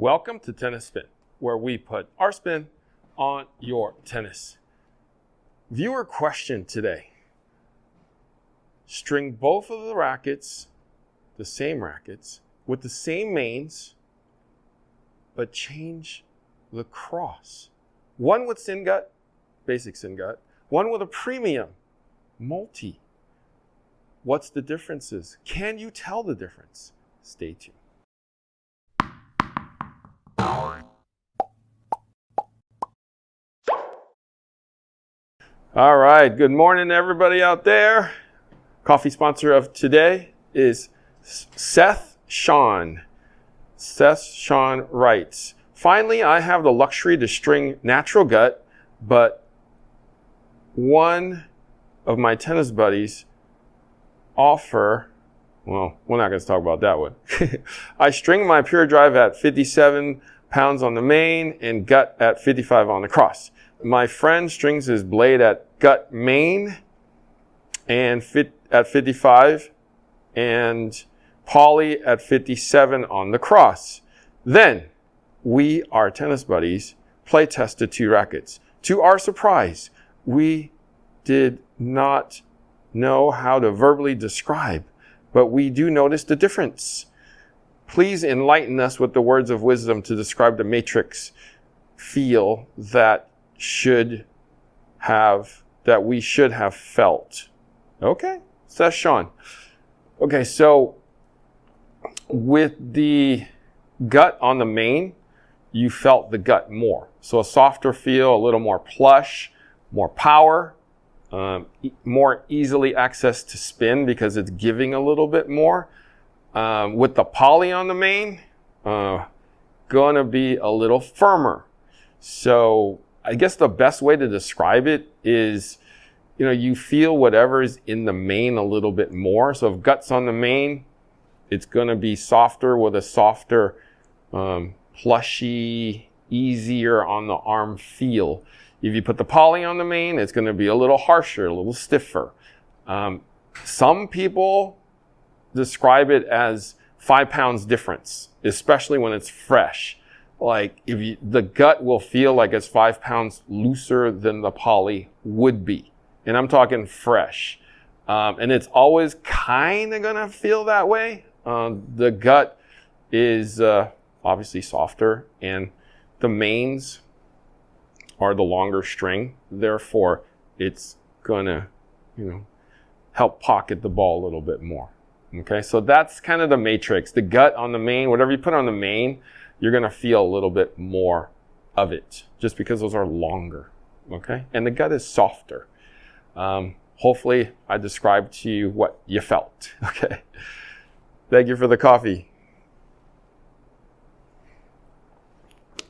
Welcome to Tennis Spin, where we put our spin on your tennis. Viewer question today. String both of the rackets, the same rackets, with the same mains, but change the cross. One with sin gut, basic sin gut, one with a premium, multi. What's the differences? Can you tell the difference? Stay tuned. All right, good morning everybody out there. Coffee sponsor of today is Seth Sean. Seth Sean writes, finally I have the luxury to string natural gut, but one of my tennis buddies offer, well, we're not going to talk about that one. I string my pure drive at 57 pounds on the main and gut at 55 on the cross. My friend strings his blade at gut main and at 55 and poly at 57 on the cross. Then we, our tennis buddies, play tested 2 rackets. To our surprise, we did not know how to verbally describe, but we do notice the difference. Please enlighten us with the words of wisdom to describe the matrix feel that we should have felt. Okay, Seth Sean. Okay, so with the gut on the main, you felt the gut more. So a softer feel, a little more plush, more power, more easily access to spin because it's giving a little bit more. With the poly on the main, gonna be a little firmer. So I guess the best way to describe it is, you feel whatever's in the main a little bit more. So if gut's on the main, it's going to be softer with a softer, plushy, easier on the arm feel. If you put the poly on the main, it's going to be a little harsher, a little stiffer. Some people describe it as 5 pounds difference, especially when it's fresh. Like the gut will feel like it's 5 pounds looser than the poly would be. And I'm talking fresh. And it's always kind of going to feel that way. The gut is obviously softer and the mains are the longer string. Therefore, it's going to, help pocket the ball a little bit more. Okay, so that's kind of the matrix. The gut on the main, whatever you put on the main, you're going to feel a little bit more of it just because those are longer, okay? And the gut is softer. Hopefully, I described to you what you felt, okay? Thank you for the coffee.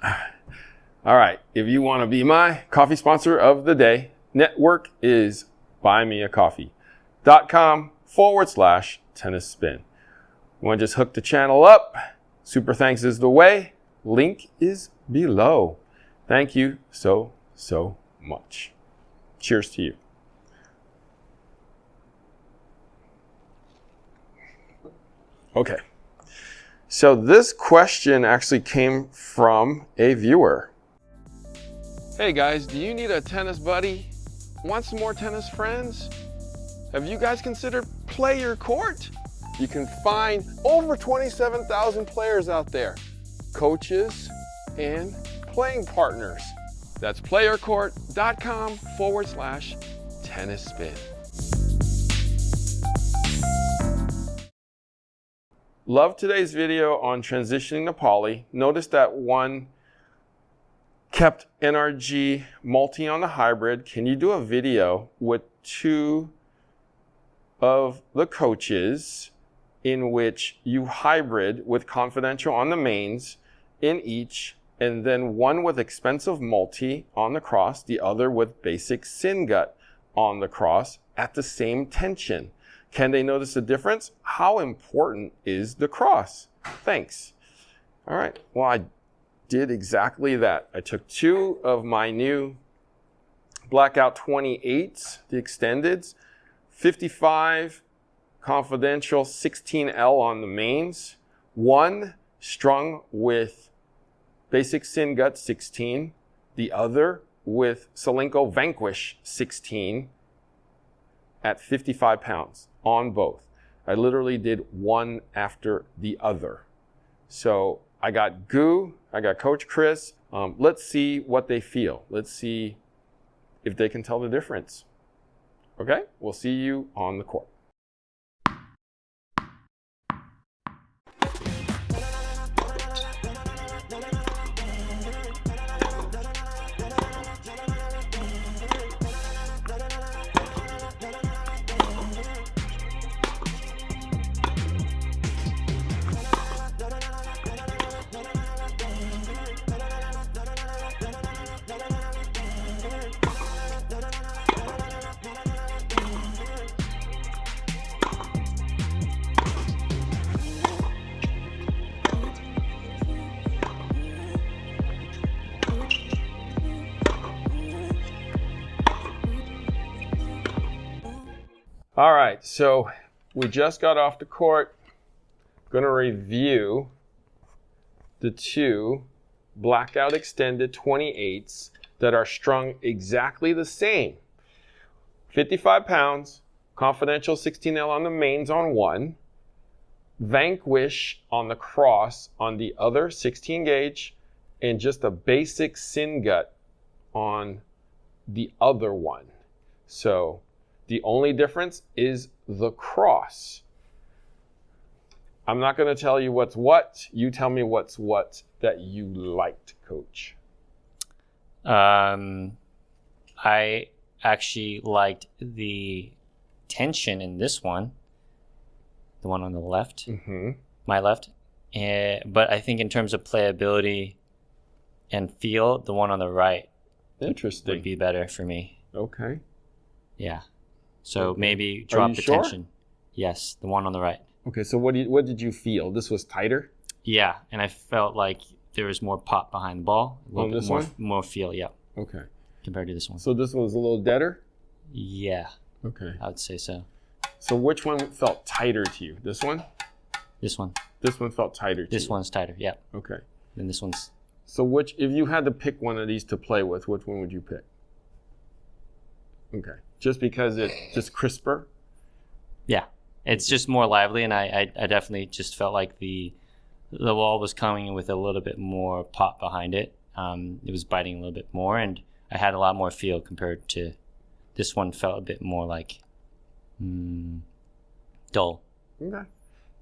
All right, if you want to be my coffee sponsor of the day, network is buymeacoffee.com/tennis spin. You want to just hook the channel up? Super thanks is the way. Link is below. Thank you so much. Cheers to you. Okay. So this question actually came from a viewer. Hey guys, do you need a tennis buddy? Want some more tennis friends? Have you guys considered Play Your Court? You can find over 27,000 players out there, coaches and playing partners. That's playercourt.com/tennis spin. Love today's video on transitioning to poly. Notice that one kept NRG multi on the hybrid. Can you do a video with 2 of the coaches in which you hybrid with confidential on the mains in each, and then one with expensive multi on the cross, the other with basic sin gut on the cross at the same tension? Can they notice the difference? How important is the cross? Thanks. All right, well, I did exactly that. I took 2 of my new Blackout 28s, the extendeds, 55 confidential 16L on the mains, one strung with Basic Sin Gut 16. The other with Solinco Vanquish 16 at 55 pounds on both. I literally did one after the other. So I got Goo, I got Coach Chris. Let's see what they feel. Let's see if they can tell the difference. Okay, we'll see you on the court. All right, so we just got off the court. Going to review the two blackout extended 28s that are strung exactly the same. 55 pounds, Confidential 16L on the mains on one, Vanquish on the cross on the other 16 gauge, and just a basic Sin Gut on the other one. So the only difference is the cross. I'm not going to tell you what's what. You tell me what's what that you liked, Coach. I actually liked the tension in this one, the one on the left, my left. But I think in terms of playability and feel, the one on the right would be better for me. Okay. Yeah. So maybe drop the tension. Yes, the one on the right. Okay, so what did you feel? This was tighter? Yeah, and I felt like there was more pop behind the ball. On this one? More feel, yeah. Okay. Compared to this one. So this one was a little deader? Yeah. Okay. I would say so. So which one felt tighter to you? This one? This one. This one felt tighter to you? This one's tighter, yeah. Okay. And this one's... So if you had to pick one of these to play with, which one would you pick? Okay. Just because it's just crisper? Yeah. It's just more lively, and I definitely just felt like the ball was coming with a little bit more pop behind it. It was biting a little bit more, and I had a lot more feel compared to this one. Felt a bit more like dull. Okay.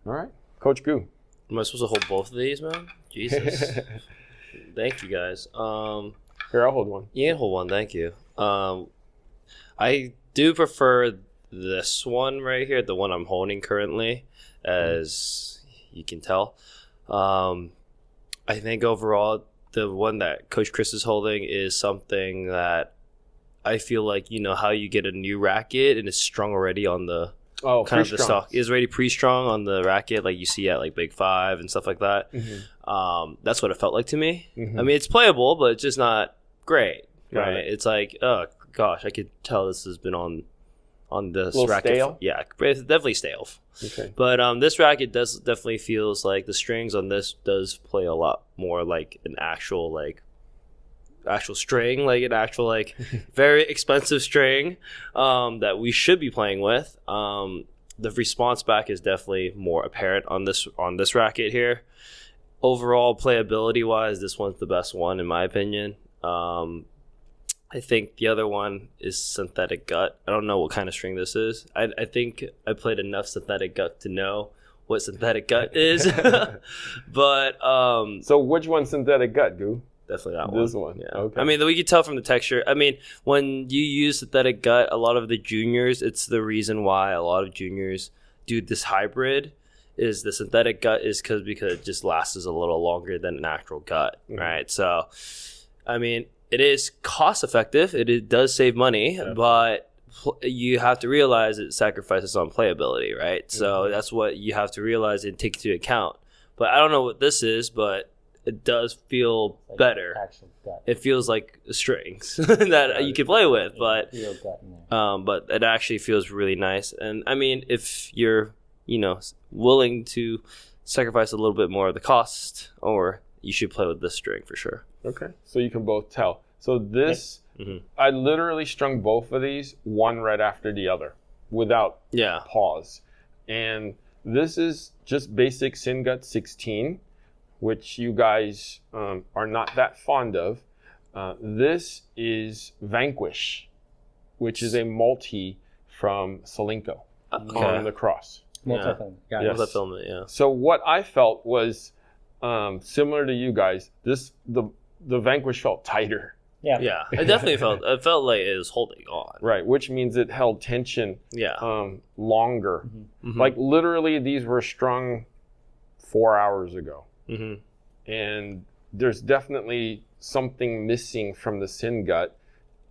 All right. Coach Goo. Am I supposed to hold both of these, man? Jesus. Thank you, guys. Here, I'll hold one. You can hold one. Thank you. I do prefer this one right here, the one I'm holding currently, as you can tell. I think overall, the one that Coach Chris is holding is something that I feel like, you know, how you get a new racket and it's strung already on the kind of the stock is already pre-strung on the racket, like you see at like Big Five and stuff like that. That's what it felt like to me. I mean, it's playable, but it's just not great, right? It's like, oh gosh, I could tell this has been on this racket. Stale? Yeah, it's definitely stale. Okay. But this racket definitely feels like the strings on this does play a lot more like an actual string, like an actual like very expensive string that we should be playing with. The response back is definitely more apparent on this racket here. Overall, playability wise, this one's the best one in my opinion. I think the other one is synthetic gut. I don't know what kind of string this is. I think I played enough synthetic gut to know what synthetic gut is. But so which one's synthetic gut, Goo? Definitely that one. This one. Yeah. Okay. I mean, we could tell from the texture. I mean, when you use synthetic gut, a lot of the juniors, it's the reason why a lot of juniors do this hybrid. Is the synthetic gut is because it just lasts a little longer than an actual gut, right? So, I mean, it is cost effective. It does save money, but you have to realize it sacrifices on playability, right? So that's what you have to realize and take into account. But I don't know what this is, but it does feel like better. It feels like strings that you can play with, but it actually feels really nice. And I mean, if you're willing to sacrifice a little bit more of the cost, or you should play with this string for sure. Okay, so you can both tell. So this, I literally strung both of these one right after the other without pause. And this is just basic Syngut 16, which you guys are not that fond of. This is Vanquish, which is a multi from Solinco on the cross. Multi-film. Got it. Yes. Multi-filament, yeah. So what I felt was similar to you guys. The Vanquish felt tighter. Yeah. It definitely felt like it was holding on. Right, which means it held tension longer. Like literally these were strung 4 hours ago. And there's definitely something missing from the Syngut,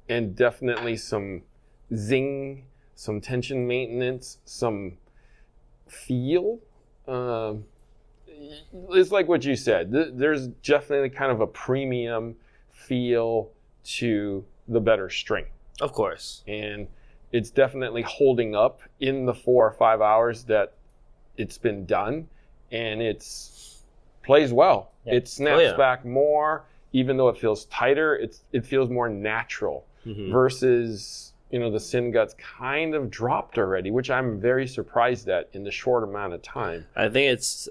and definitely some zing, some tension maintenance, some feel. It's like what you said. There's definitely kind of a premium feel to the better string. Of course. And it's definitely holding up in the 4 or 5 hours that it's been done, and it's plays well. It snaps back more, even though it feels tighter. It feels more natural versus the Syngut's kind of dropped already, which I'm very surprised at in the short amount of time. I think it's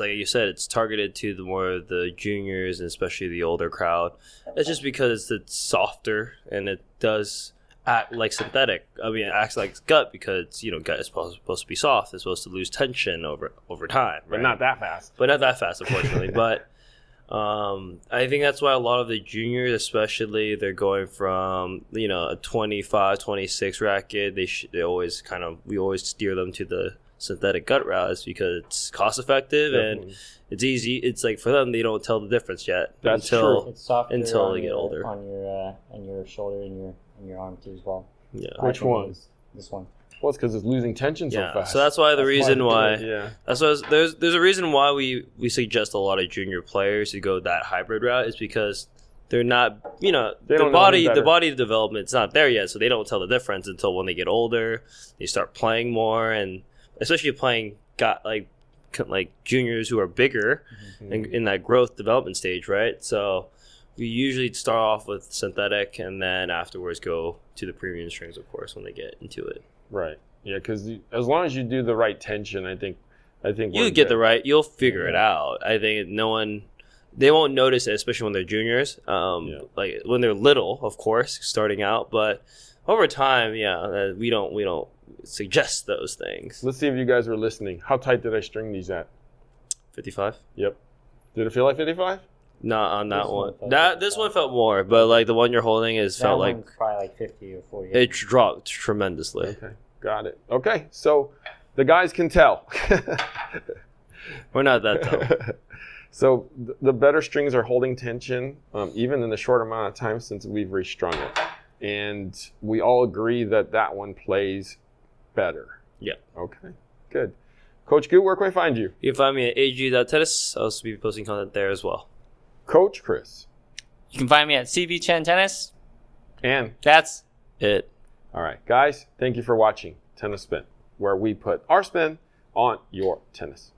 like you said, it's targeted to the juniors and especially the older crowd. It's just because it's softer and it does act like synthetic. I mean, it acts like gut because gut is supposed to be soft. It's supposed to lose tension over time, right? But not that fast. Unfortunately. But I think that's why a lot of the juniors, especially, they're going from a 25, 26 racket. We always steer them to the synthetic gut route, is because it's cost effective and it's easy. It's like for them, they don't tell the difference yet. That's true. It's softer until they get older. On your shoulder and your arm too as well. Yeah. Which one? This one. Well, it's because it's losing tension so fast. So that's why there's a reason why we suggest a lot of junior players to go that hybrid route, is because they're not, the body development's not there yet, so they don't tell the difference until when they get older. They start playing more, and especially playing like juniors who are bigger in that growth development stage, right? So we usually start off with synthetic and then afterwards go to the premium strings, of course, when they get into it. Right. Yeah, because as long as you do the right tension, I think you'll figure it out. I think they won't notice it, especially when they're juniors. Like when they're little, of course, starting out, but over time, we don't suggest those things. Let's see if you guys were listening. How tight did I string these at? 55. Yep. Did it feel like 55? Not on that one. This one felt more, but like the one you're holding felt like probably like 50 or 40. It dropped tremendously. Okay, got it. Okay, so the guys can tell. We're not that dumb. So the better strings are holding tension, even in the short amount of time since we've restrung it, and we all agree that one plays better. Yeah. Okay. Good. Coach Goot, where can we find you? You can find me at ag.tennis. I'll also be posting content there as well. Coach Chris. You can find me at CV Chen Tennis. And that's it. All right, guys, thank you for watching Tennis Spin, where we put our spin on your tennis.